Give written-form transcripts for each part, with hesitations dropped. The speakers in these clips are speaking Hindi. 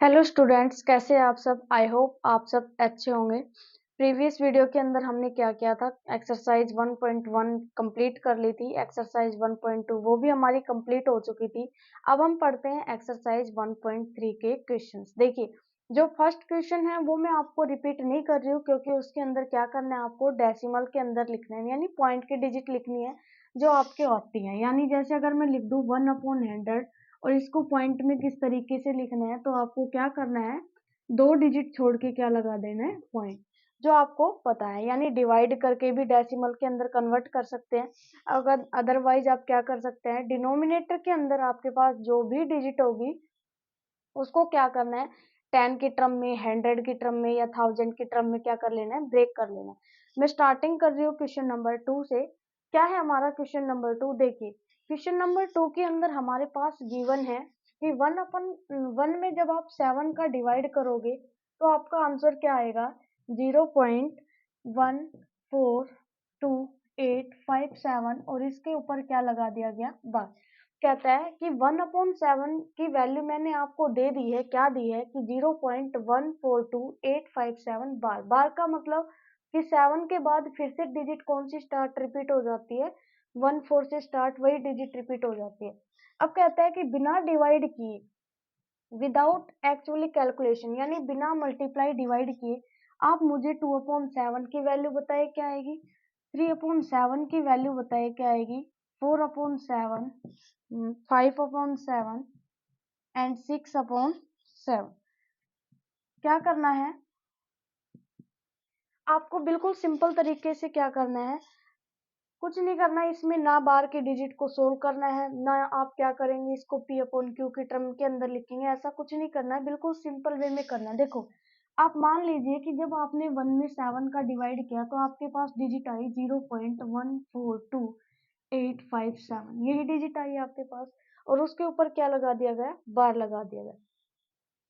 हेलो स्टूडेंट्स, कैसे हैं आप सब। आई होप आप सब अच्छे होंगे। प्रीवियस वीडियो के अंदर हमने क्या किया था, एक्सरसाइज 1.1 कंप्लीट कर ली थी। एक्सरसाइज 1.2 वो भी हमारी कंप्लीट हो चुकी थी। अब हम पढ़ते हैं एक्सरसाइज 1.3 के क्वेश्चंस। देखिए, जो फर्स्ट क्वेश्चन है वो मैं आपको रिपीट नहीं कर रही हूँ, क्योंकि उसके अंदर क्या करना है, आपको डेसिमल के अंदर लिखना है, यानी पॉइंट की डिजिट लिखनी है जो आपके होती है। यानी जैसे अगर मैं लिख दूँ 1/100 और इसको पॉइंट में किस तरीके से लिखना है, तो आपको क्या करना है, 2 डिजिट छोड़ के क्या लगा देना है, पॉइंट, जो आपको पता है। यानी डिवाइड करके भी डेसिमल के अंदर कन्वर्ट कर सकते हैं। अगर अदरवाइज आप क्या कर सकते हैं, डिनोमिनेटर के अंदर आपके पास जो भी डिजिट होगी उसको क्या करना है, 10 की टर्म में, 100 की टर्म में या 1000 की टर्म में क्या कर लेना है, ब्रेक कर लेना है। मैं स्टार्टिंग कर रही हूँ क्वेश्चन नंबर 2 से। क्या है हमारा क्वेश्चन नंबर 2, देखिए क्वेश्चन नंबर 2 के अंदर हमारे पास गिवन है कि 1/1 में जब आप 7 का डिवाइड करोगे तो आपका आंसर क्या आएगा, 0.14287 और इसके ऊपर क्या लगा दिया गया, बार। कहता है कि 1/7 की वैल्यू मैंने आपको दे दी है, क्या दी है कि 0.142857 बार। बार का मतलब कि 7 के बाद फिर से डिजिट कौन सी स्टार्ट रिपीट हो जाती है, 14 से स्टार्ट वही डिजिट रिपीट हो जाती है। अब कहता है कि बिना डिवाइड किए, विदाउट एक्चुअली कैलकुलेशन, यानी बिना मल्टीप्लाई डिवाइड किए, आप मुझे 2/7 की वैल्यू बताए क्या आएगी, 3/7 की वैल्यू बताए क्या आएगी, 4/7, 5/7 एंड 6/7। क्या करना है आपको, बिल्कुल सिंपल तरीके से क्या करना है, कुछ नहीं करना है इसमें, ना बार के डिजिट को सोल्व करना है, ना आप क्या करेंगे इसको P/Q की टर्म के अंदर लिखेंगे, ऐसा कुछ नहीं करना है, बिल्कुल सिंपल वे में करना है। देखो, आप मान लीजिए कि जब आपने 1 में 7 का डिवाइड किया तो आपके पास डिजिट आई 0.142857, यही डिजिट आई आपके पास, और उसके ऊपर क्या लगा दिया गया, बार लगा दिया गया।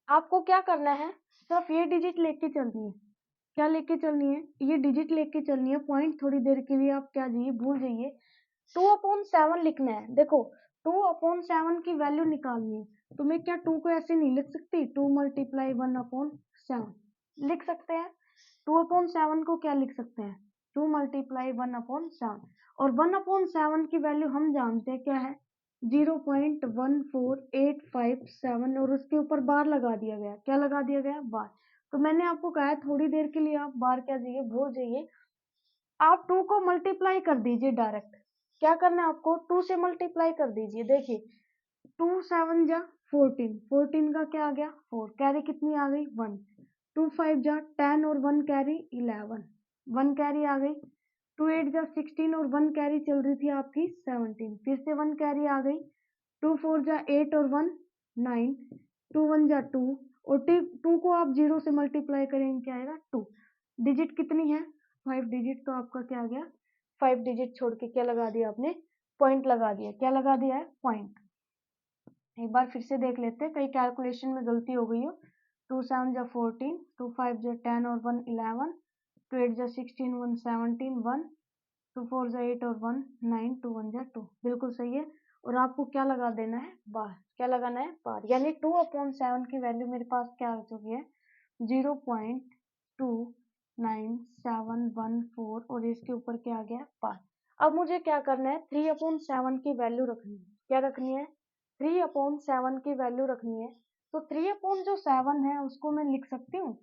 आपको क्या करना है, सिर्फ ये डिजिट लेके चलनी है। क्या लेके चलनी है, ये डिजिट लेके चलनी है। पॉइंट थोड़ी देर के लिए आप क्या जाइए, भूल जाइए। 2/7 लिखना है। देखो, 2/7 की वैल्यू निकालनी है तो मैं क्या 2 को ऐसे नहीं लिख सकती, 2 मल्टीप्लाई 1/7 लिख सकते हैं। 2/7 को क्या लिख सकते हैं, 2 मल्टीप्लाई 1/7, और 1/7 की वैल्यू हम जानते हैं क्या है, 0.14857, और उसके ऊपर बार लगा दिया गया। क्या लगा दिया गया, बार। तो मैंने आपको कहा है थोड़ी देर के लिए आप बार क्या जाइए, भूल जाइए। आप 2 को मल्टीप्लाई कर दीजिए डायरेक्ट। क्या करना है आपको, 2 से मल्टीप्लाई कर दीजिए। देखिए, 2 7 जा 14, 14 का क्या आ गया, 4, कैरी कितनी आ गई, 1, 2 5 जा 10 और 1 कैरी 11, 1 कैरी आ गई, 2 8 जा 16 और 1 कैरी चल रही थी आपकी 17, फिर से 1 कैरी आ गई, 2 4 जा 8 और 1 9, 2 1 जा 2, और 2 को आप 0 से मल्टीप्लाई करेंगे क्या आएगा, 2। डिजिट कितनी है, 5 डिजिट, तो आपका क्या आ गया, 5 डिजिट छोड़ के क्या लगा दिया आपने, पॉइंट लगा दिया। क्या लगा दिया है, पॉइंट। एक बार फिर से देख लेते हैं, कहीं कैलकुलेशन में गलती हो गई हो। 2 7 जा 14, 2 5 जा 10 और 1 11, 2 8 जा 16, 1 17, 1, 2 4 जा 8 और 1 9, 2 1 जा 2, बिल्कुल सही है। और आपको क्या लगा देना है, बार। क्या लगाना है, बार। यानी 2/7 की वैल्यू मेरे पास क्या आ चुकी है, 0.29714, और इसके ऊपर क्या आ गया, बार। अब मुझे क्या करना है, 3/7 की वैल्यू रखनी है। क्या रखनी है, 3/7 की वैल्यू रखनी है। तो 3/7 है उसको मैं लिख सकती हूँ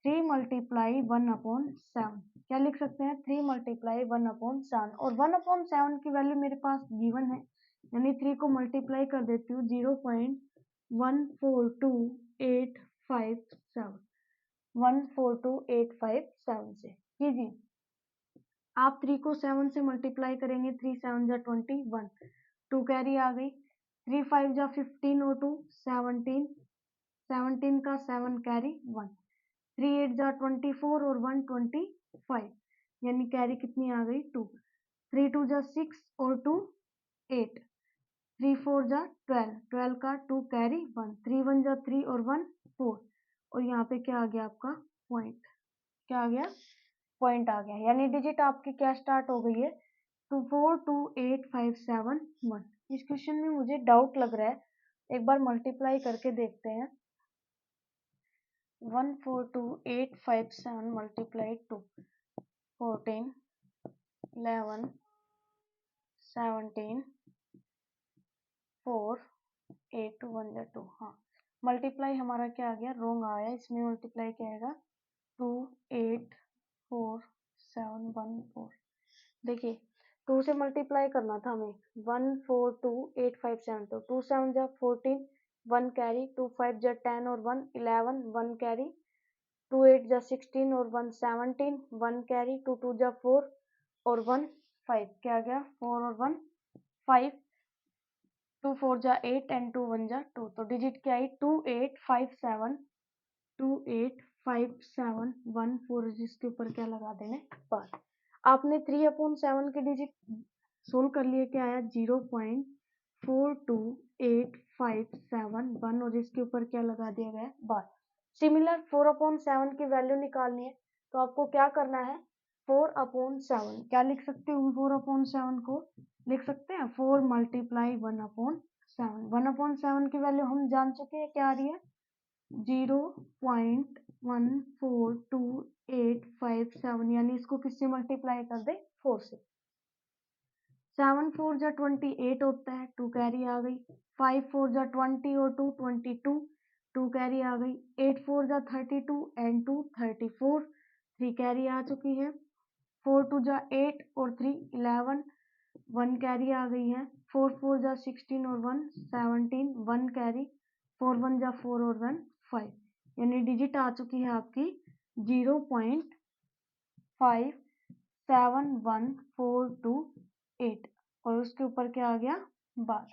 3 मल्टीप्लाई 1/7। क्या लिख सकते हैं, 3 मल्टीप्लाई 1/7, और 1/7 की वैल्यू मेरे पास गिवन है, यानी 3 को मल्टीप्लाई कर देती हूँ 0.142857, 142,857 से कीजिए। आप 3 को 7 से मल्टीप्लाई करेंगे, 3 7 जा 21, 2 कैरी आ गई, 3 5 जा 15 और 2 17, 17 का 7 कैरी 1, 3 8 जा 24 और 1 25, यानी कैरी कितनी आ गई, 2, 3 2 जा 6 और 2 8, 3 4 जा 12, 12 का 2 कैरी 1, 3 1 जा 3 और 1 4, और यहाँ पे क्या आ गया आपका, पॉइंट। क्या आ गया, पॉइंट आ गया। यानी डिजिट आपकी क्या स्टार्ट हो गई है, 2428571। इस क्वेश्चन में मुझे डाउट लग रहा है, एक बार मल्टीप्लाई करके देखते हैं। 142,857 multiplied to 14, 11, 17, 4, 8 to 1 2। हाँ, मल्टीप्लाई हमारा क्या आ गया, रोंग आया। इसमें मल्टीप्लाई क्या आएगा, 2, 8, 4, 7, 1, 4। देखिए 2 से मल्टीप्लाई करना था हमें, 142,857 तो 2 7 जा 14, 1 कैरी, 2 5 जा 10 और 1 11, 1 कैरी, 2 8 जा 16 और 1 17, 1 कैरी, 2 2 जा 4 और 1 5। क्या गया, 4 और 1 5, 2 4 जा 8 एंड 2 1 जा 2। तो डिजिट क्या आई, 2857, 285714, जिसके ऊपर क्या लगा देना, बार। आपने 3/7 के डिजिट सोल्व कर लिए, क्या आया, 0.428571 और इसके ऊपर क्या लगा दिया गया, बार। सिमिलर 4/7 की वैल्यू निकालनी है, तो आपको क्या करना है, 4/7 क्या लिख सकते हो, 4/7 को लिख सकते हैं 4 मल्टीप्लाई 1/7। 1/7 की वैल्यू हम जान चुके हैं, क्या आ रही है, 0.142857, यानी इसको किससे मल्टीप्लाई कर दे, 4 से। 7 4 जा 28 होता है, 2 कैरी आ गई। 5 4 जा 20 और 2 22, 2 कैरी आ गई। 8 4 जा 32 एंड 2 34, 3 कैरी आ चुकी है। 4 2 जा 8 और 3 11, 1 कैरी आ गई है। 4 4 जा 16 और 1 17, 1 कैरी। 4 1 जा 4 और 1 5, यानी डिजिट आ चुकी है आपकी 0.571428 और उसके ऊपर क्या आ गया, बार।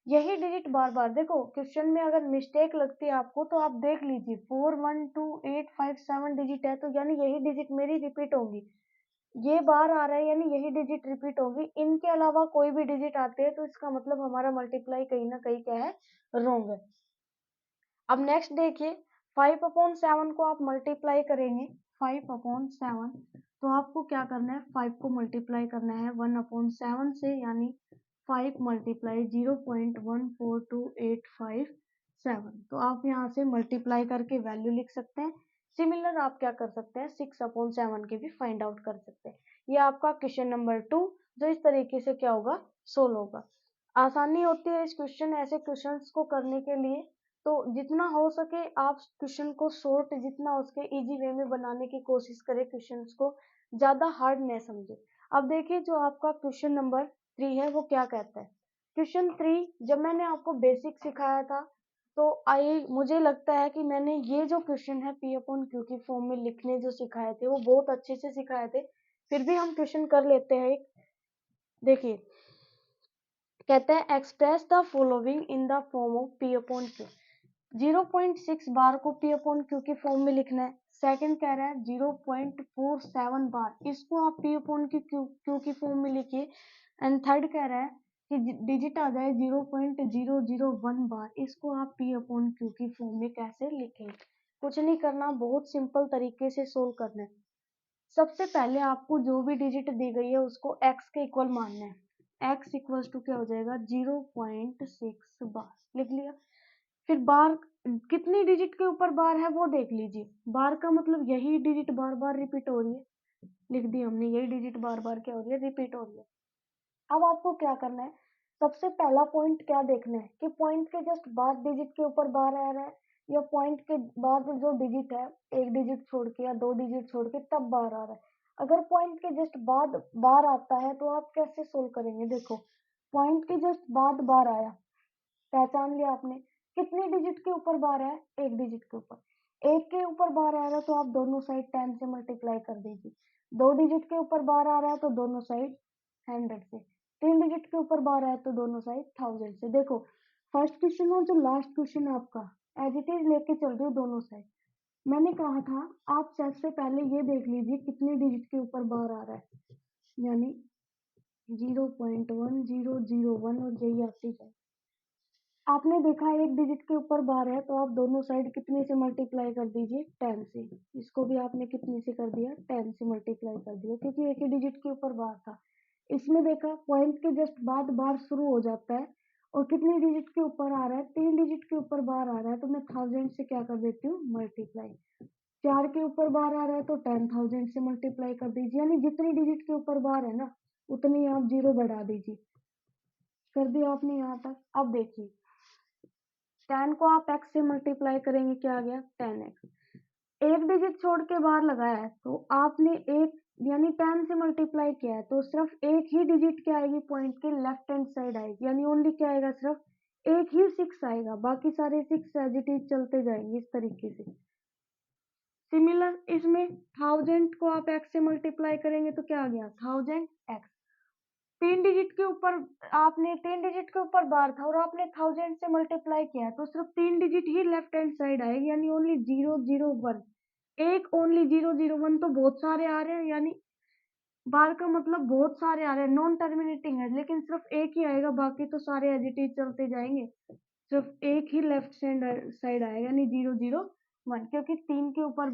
यही डिजिट बार बार देखो, क्वेश्चन में अगर मिस्टेक लगती है आपको तो आप देख लीजिए, 412857 डिजिट है, तो यानी यही डिजिट मेरी रिपीट होंगी। ये बार आ रहा है यानी यही डिजिट रिपीट होगी, इनके अलावा कोई भी डिजिट आते हैं तो इसका मतलब हमारा मल्टीप्लाई कहीं ना कहीं क्या है, रॉन्ग है। अब नेक्स्ट देखिए, 5/7 को आप मल्टीप्लाई करेंगे, 5/7 तो आपको क्या करना है, 5 को मल्टीप्लाई करना है 1/7 से, यानी 5 मल्टीप्लाई 0.142857। तो आप यहाँ से मल्टीप्लाई करके वैल्यू लिख सकते हैं। सिमिलर आप क्या कर सकते हैं, 6/7 के भी फाइंड आउट कर सकते हैं। ये आपका क्वेश्चन नंबर 2 जो इस तरीके से क्या होगा, सोल्व होगा। आसानी होती है इस क्वेश्चन, ऐसे क्वेश्चंस को करने के लिए, तो जितना हो सके आप क्वेश्चन को शॉर्ट, जितना हो सके इजी वे में बनाने की कोशिश करें, क्वेश्चंस को ज्यादा हार्ड न समझे। अब देखिए जो आपका क्वेश्चन नंबर 3 है वो क्या कहता है। क्वेश्चन 3 जब मैंने आपको बेसिक सिखाया था तो मुझे लगता है कि मैंने ये जो क्वेश्चन है P/Q की फॉर्म में लिखने जो सिखाए थे वो बहुत अच्छे से सिखाए थे। फिर भी हम क्वेश्चन कर लेते हैं। देखिए कहते हैं express the following in the form of P/Q। 0.6 बार को P/Q की फॉर्म में लिखना है। सेकंड कह रहा है 0.47 बार, इसको आप P/Q की फॉर्म में लिखिए। एंड थर्ड कह रहा है कि डिजिट आ जाए 0.001 बार, इसको आप P/Q की फॉर्म में कैसे लिखेंगे। कुछ नहीं करना, बहुत सिंपल तरीके से सोल्व करना है। सबसे पहले आपको जो भी डिजिट दी गई है उसको x के इक्वल मानना है। x इक्वल्स टू क्या हो जाएगा, 0.6 बार, लिख लिया। फिर बार कितनी डिजिट के ऊपर बार है वो देख लीजिए। बार का मतलब यही डिजिट बार बार रिपीट हो रही है, लिख दी हमने, यही डिजिट बार बार क्या हो रही है, रिपीट हो रही है। अब आपको क्या करना है, सबसे पहला पॉइंट क्या देखना है कि पॉइंट के जस्ट बाद डिजिट के ऊपर बार आ रहा है या पॉइंट के बाद जो डिजिट है, एक डिजिट छोड़ के या 2 डिजिट छोड़ के तब बार आ रहा है। अगर पॉइंट के जस्ट बाद बार आता है तो आप कैसे सोल्व करेंगे। देखो पॉइंट के जस्ट बाद बार आया, पहचान लिया आपने। कितने डिजिट के ऊपर बार है, एक डिजिट के ऊपर। एक के ऊपर बार आ रहा है तो आप दोनों साइड 10 से मल्टीप्लाई कर दीजिए। 2 डिजिट के ऊपर बार आ रहा है तो दोनों साइड 100 से। 3 डिजिट के ऊपर बार है तो दोनों साइड 1000 से। देखो फर्स्ट क्वेश्चन और जो लास्ट क्वेश्चन है आपका एज इट इज लेके चल रही हूँ दोनों साइड। मैंने कहा था आप सबसे पहले ये देख लीजिए कितने डिजिट के ऊपर बार आ रहा है, यानी 0.1001 और यही आती जाए। आपने देखा एक डिजिट के ऊपर बार है तो आप दोनों साइड कितने से मल्टीप्लाई कर दीजिए, 10 से। इसको भी आपने कितने से कर दिया, 10 से मल्टीप्लाई कर दिया, क्योंकि एक ही डिजिट के ऊपर बार था। इसमें देखा पॉइंट के जस्ट बाद बार शुरू हो जाता है और कितनी डिजिट के ऊपर आ रहा है, 3 डिजिट के ऊपर बार आ रहा है, तो मैं 1000 से क्या कर देती हूँ, मल्टीप्लाई। 4 के ऊपर बार आ रहा है तो 10,000 से मल्टीप्लाई कर दीजिए, यानी जितनी डिजिट के ऊपर बार है ना उतनी आप जीरो बढ़ा दीजिए। कर दिया आपने यहाँ तक। अब देखिए 10 को आप x से मल्टीप्लाई करेंगे, क्या आ गया 10x। एक डिजिट छोड़ के बाहर लगाया है तो आपने एक यानी 10 से मल्टीप्लाई किया है तो सिर्फ एक ही डिजिट क्या आएगी, पॉइंट के लेफ्ट हैंड साइड आएगी, यानी ओनली क्या आएगा, सिर्फ एक ही 6 आएगा, बाकी सारे 6 एज इट इज चलते जाएंगे इस तरीके से। सिमिलर इसमें 1000 को आप x से मल्टीप्लाई करेंगे तो क्या आ गया 1000x। 3 डिजिट के ऊपर आपने 3 डिजिट के ऊपर बार था और आपने 1000 से मल्टीप्लाई किया तो सिर्फ 3 डिजिट ही लेफ्ट हैंड साइड आएगी, यानी ओनली 001। एक ओनली 001 तो बहुत सारे आ रहे हैं, यानी बार का मतलब बहुत सारे आ रहे हैं, नॉन टर्मिनेटिंग है, लेकिन सिर्फ एक ही आएगा, बाकी तो सारे एज इट इज चलते जाएंगे। सिर्फ एक ही लेफ्ट साइड आएगा, यानी 001, क्योंकि 3 के ऊपर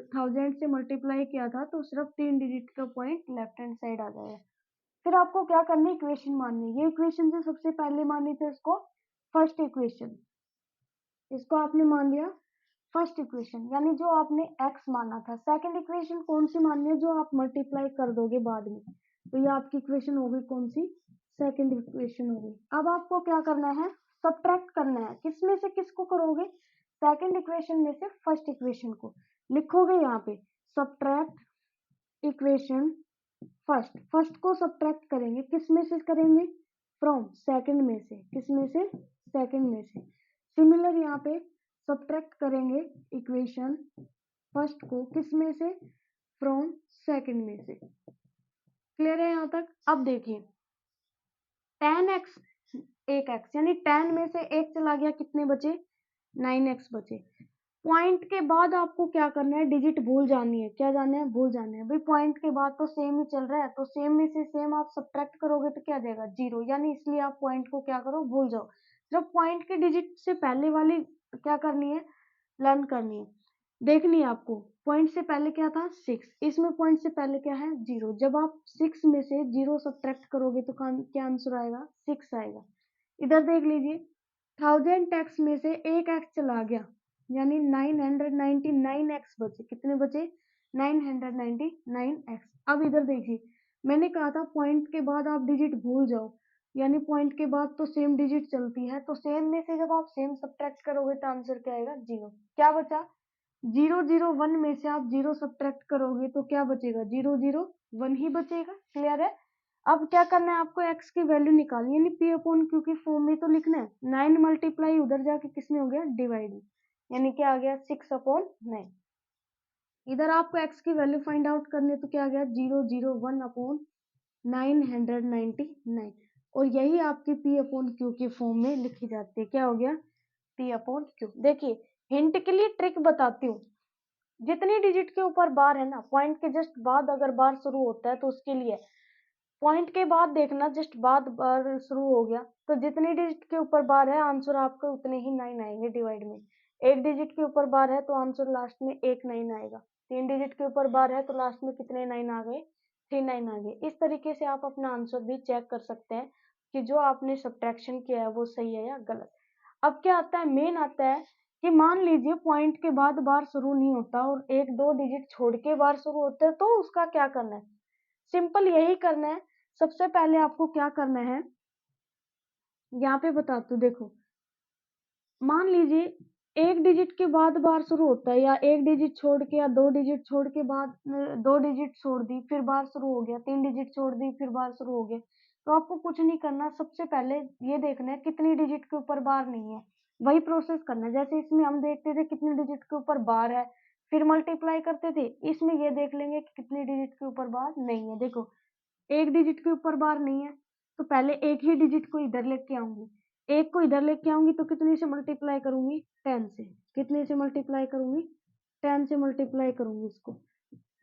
1000 से मल्टीप्लाई किया था तो सिर्फ 3 डिजिट का पॉइंट लेफ्ट हैंड साइड आ जाएगा। फिर आपको क्या करनी है, इक्वेशन माननी है। ये इक्वेशन से सबसे पहले मानी थी इसको फर्स्ट इक्वेशन, इसको आपने मान लिया फर्स्ट इक्वेशन, यानी जो आपने x माना था। सेकंड इक्वेशन कौन सी माननी है, जो आप मल्टीप्लाई कर दोगे बाद में, तो ये आपकी इक्वेशन होगी कौन सी, सेकंड इक्वेशन होगी। अब आपको क्या करना है, सब्ट्रैक्ट करना है। किस में से किसको करोगे, सेकंड इक्वेशन में से फर्स्ट इक्वेशन को। लिखोगे यहाँ पे सब्ट्रैक्ट इक्वेशन फर्स्ट, फर्स्ट को सब्ट्रैक्ट करेंगे, किस में से करेंगे, फ्रॉम सेकंड में से, किस में से, सेकंड में से। सिमिलर यहाँ पे सब्ट्रैक्ट करेंगे इक्वेशन फर्स्ट को किस में से, फ्रॉम सेकंड में से। क्लियर है यहाँ तक। अब देखिए 10x एक x, यानी 10 में से एक चला गया, कितने बचे 9x बचे। पॉइंट के बाद आपको क्या करना है, डिजिट भूल जानी है। क्या जाना है, भूल जाना है भाई, पॉइंट के बाद तो सेम ही चल रहा है, तो सेम में से सेम आप सब्ट्रैक्ट करोगे तो क्या जाएगा, जीरो, यानी इसलिए आप पॉइंट को क्या करो, भूल जाओ। जब पॉइंट के डिजिट से पहले वाली क्या करनी है, लर्न करनी है, देखनी है आपको। पॉइंट से पहले क्या था 6, इसमें पॉइंट से पहले क्या है 0। जब आप 6 में से 0 सब्ट्रैक्ट करोगे तो क्या आंसर आएगा, 6 आएगा। इधर देख लीजिए 1000x में से एक x चला गया, यानी 999x बचे, कितने बचे 999x। अब इधर देखिए मैंने कहा था पॉइंट के बाद आप डिजिट भूल जाओ, यानी पॉइंट के बाद तो सेम डिजिट चलती है, तो सेम में से जब आप सेम सब्ट्रैक्ट करोगे तो आंसर क्या आएगा, 0। क्या बचा 001 में से आप 0 सब्ट्रैक्ट करोगे तो क्या बचेगा, 001 ही बचेगा। क्लियर है। अब क्या करना है आपको, x की वैल्यू निकालनी है, यानी p अपॉन q की फॉर्म में तो लिखना है। 9 मल्टीप्लाई उधर जाके किसमें हो गया, डिवाइड में, यानी क्या आ गया 6/9। इधर आपको x की वैल्यू फाइंड आउट करनी है, तो क्या आ गया 001/999, और यही आपकी p अपॉन q की फॉर्म में लिखी जाती है। क्या हो गया p अपॉन q। देखिए हिंट के लिए ट्रिक बताती हूँ, जितनी डिजिट के ऊपर बार है ना, पॉइंट के जस्ट बाद अगर बार शुरू होता है तो उसके लिए पॉइंट के बाद देखना, जस्ट बाद बार शुरू हो गया तो जितनी डिजिट के ऊपर बार है आंसर आपके उतने ही 9 आएंगे डिवाइड में। एक डिजिट के ऊपर बार है तो आंसर लास्ट में एक 9 आएगा। 3 डिजिट के ऊपर बार है तो लास्ट में कितने 9 आ गए, 3 9 आ गए। इस तरीके से आप अपना आंसर भी चेक कर सकते हैं कि जो आपने सब्ट्रैक्शन किया है वो सही है या गलत। अब क्या आता है, मेन आता है कि मान लीजिए पॉइंट के बाद बार शुरू नहीं होता और एक दो डिजिट छोड़ के बार शुरू होते हैं, तो उसका क्या करना है, सिंपल यही करना है। सबसे पहले आपको क्या करना है, यहाँ पे बताती हूँ। देखो मान लीजिए एक डिजिट के बाद बार शुरू होता है, या एक डिजिट छोड़ के या दो डिजिट छोड़ के बाद, दो डिजिट छोड़ दी फिर बार शुरू हो गया, 3 डिजिट छोड़ दी फिर बार शुरू हो गया, तो आपको कुछ नहीं करना। सबसे पहले ये देखना है कितनी डिजिट के ऊपर बार नहीं है, वही प्रोसेस करना है। जैसे इसमें हम देखते थे कितनी डिजिट के ऊपर बार है, फिर मल्टीप्लाई करते थे, इसमें ये देख लेंगे कि कितनी डिजिट के ऊपर बार नहीं है। देखो एक डिजिट के ऊपर बार नहीं है तो पहले एक ही डिजिट को इधर लेके आऊंगी, एक को इधर लेके आऊंगी तो कितने से मल्टीप्लाई करूंगी, 10 से। कितने से मल्टीप्लाई करूंगी, 10 से मल्टीप्लाई करूंगी इसको।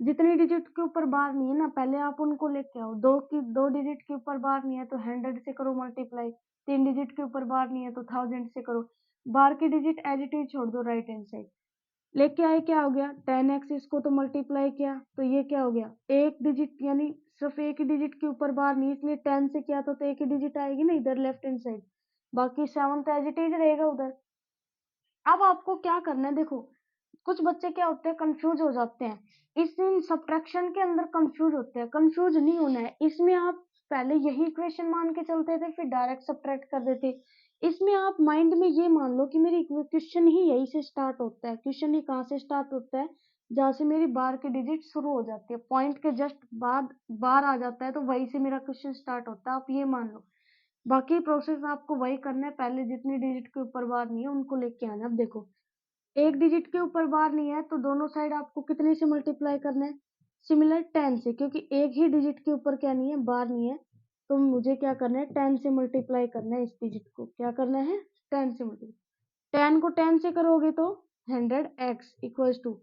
जितनी डिजिट के ऊपर बार नहीं है ना, पहले आप उनको लेके आओ। दो डिजिट के ऊपर बार नहीं है तो 100 से करो मल्टीप्लाई। 3 डिजिट के ऊपर बार नहीं है तो 1000 से करो। बार की डिजिट एज इट इज छोड़ दो राइट हैंड साइड, लेके आए, क्या हो गया 10x। इसको तो मल्टीप्लाई किया तो ये क्या हो गया एक डिजिट, यानी सिर्फ एक ही डिजिट के ऊपर बार नहीं, इसलिए 10 से किया तो एक ही डिजिट आएगी ना इधर लेफ्ट हैंड साइड, बाकी 7 तो एज इट इज रहेगा उधर। अब आपको क्या करना है, देखो कुछ बच्चे क्या होते हैं, कंफ्यूज हो जाते हैं इस इन सब्ट्रैक्शन के अंदर, कंफ्यूज होते हैं। कंफ्यूज नहीं होना है इसमें, आप पहले यही इक्वेशन मान के चलते थे, फिर डायरेक्ट सब्ट्रैक्ट कर देते। इसमें आप माइंड में ये मान लो कि मेरी क्वेश्चन ही यही से स्टार्ट होता है। क्वेश्चन ही कहाँ से स्टार्ट होता है, जहाँ से मेरी बार की डिजिट शुरू हो जाती है, पॉइंट के जस्ट बाद बार आ जाता है, तो वही से मेरा क्वेश्चन स्टार्ट होता है, आप ये मान लो। बाकी प्रोसेस आपको वही करना है, पहले जितनी डिजिट के ऊपर बार नहीं है उनको लेके आना। अब देखो एक डिजिट के ऊपर बार नहीं है तो दोनों साइड आपको कितने से मल्टीप्लाई करना है, सिमिलर 10 से, क्योंकि एक ही डिजिट के ऊपर क्या नहीं है, बार नहीं है। तो मुझे क्या करना है, 10 से मल्टीप्लाई करना है इस डिजिट को। क्या करना है, 10 से मल्टीप्लाई। 10 को 10 से करोगे तो 100x इक्वल्स टू,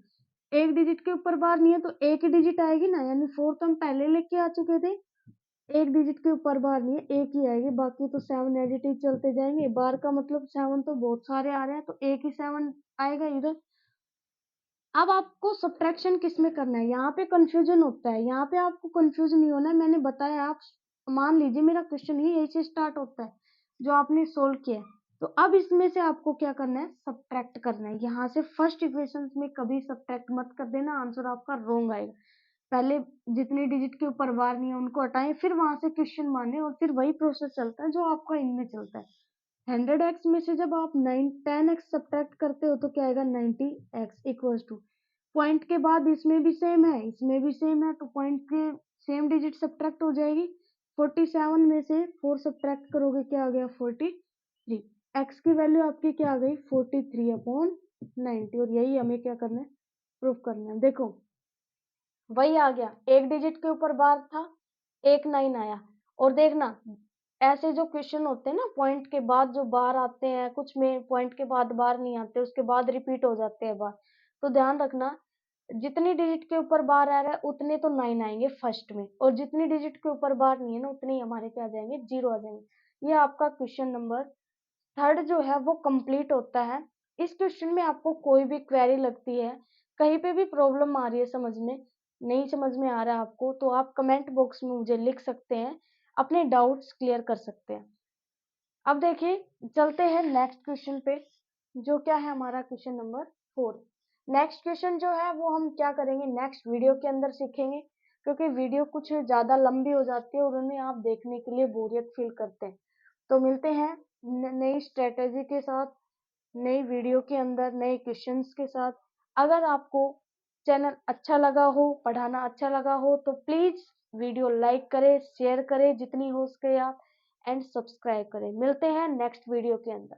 एक डिजिट के ऊपर बार नहीं है तो एक ही डिजिट आएगी ना, यानी 4 तो हम पहले लेके आ चुके थे। एक डिजिट के ऊपर बार नहीं है, एक ही आएगी, बाकी तो 7 एज इट इज चलते जाएंगे। बार का मतलब 7 तो बहुत सारे आ रहे हैं, तो एक ही 7 आएगा इधर। अब आपको सब्ट्रैक्शन किस में करना है, यहाँ पे कंफ्यूजन होता है, यहाँ पे आपको कंफ्यूज नहीं होना है। मैंने बताया, आप मान लीजिए मेरा क्वेश्चन ही यही से स्टार्ट होता है जो आपने सोल्व किया है। तो अब इसमें से आपको क्या करना है, सब्ट्रैक्ट करना है। यहाँ से फर्स्ट इक्वेशन में कभी सब्ट्रैक्ट मत कर देना, आंसर आपका रोंग आएगा। पहले जितनी डिजिट के ऊपर बार नहीं है उनको हटाएं, फिर वहां से क्वेश्चन माने, और फिर वही प्रोसेस चलता है जो आपका इनमें चलता है। 100x में से जब आप 10x सब्ट्रैक्ट करते हो तो क्या आएगा, 90x इक्वल्स टू, पॉइंट के बाद इसमें भी सेम है, इसमें भी सेम है, तो पॉइंट के सेम डिजिट सब्ट्रैक्ट हो जाएगी। 47 में से 4 सब्ट्रैक्ट करोगे, क्या आ गया, 43। x की वैल्यू आपकी क्या आ गई, 43/90। और यही हमें क्या करना है, प्रूफ करना है। देखो वही आ गया, एक डिजिट के ऊपर बार था, एक 9 आया। और देखना ऐसे जो क्वेश्चन होते हैं ना, पॉइंट के बाद जो बार आते हैं, कुछ में पॉइंट के बाद बार नहीं आते, उसके बाद रिपीट हो जाते हैं बार। तो ध्यान रखना, जितनी डिजिट के ऊपर बार आ रहा है उतने तो 9 आएंगे फर्स्ट में, और जितनी डिजिट के ऊपर बार नहीं है ना उतने ही हमारे क्या आ जाएंगे, 0 आ जाएंगे। ये आपका क्वेश्चन नंबर थर्ड जो है वो कंप्लीट होता है। इस क्वेश्चन में आपको कोई भी क्वेरी लगती है, कहीं पे भी प्रॉब्लम आ रही है समझ में, नहीं समझ में आ रहा है आपको, तो आप कमेंट बॉक्स में मुझे लिख सकते हैं, अपने डाउट्स क्लियर कर सकते हैं। अब देखिए चलते हैं नेक्स्ट क्वेश्चन पे, जो क्या है हमारा क्वेश्चन नंबर 4। नेक्स्ट क्वेश्चन जो है वो हम क्या करेंगे, नेक्स्ट वीडियो के अंदर सीखेंगे, क्योंकि वीडियो कुछ ज्यादा लंबी हो जाती है और उन्हें आप देखने के लिए बोरियत फील करते हैं। तो मिलते हैं नई स्ट्रेटेजी के साथ, नई वीडियो के अंदर, नए क्वेश्चंस के साथ। अगर आपको चैनल अच्छा लगा हो, पढ़ाना अच्छा लगा हो, तो प्लीज वीडियो लाइक करें, शेयर करें जितनी हो सके आप, एंड सब्सक्राइब करें। मिलते हैं नेक्स्ट वीडियो के अंदर।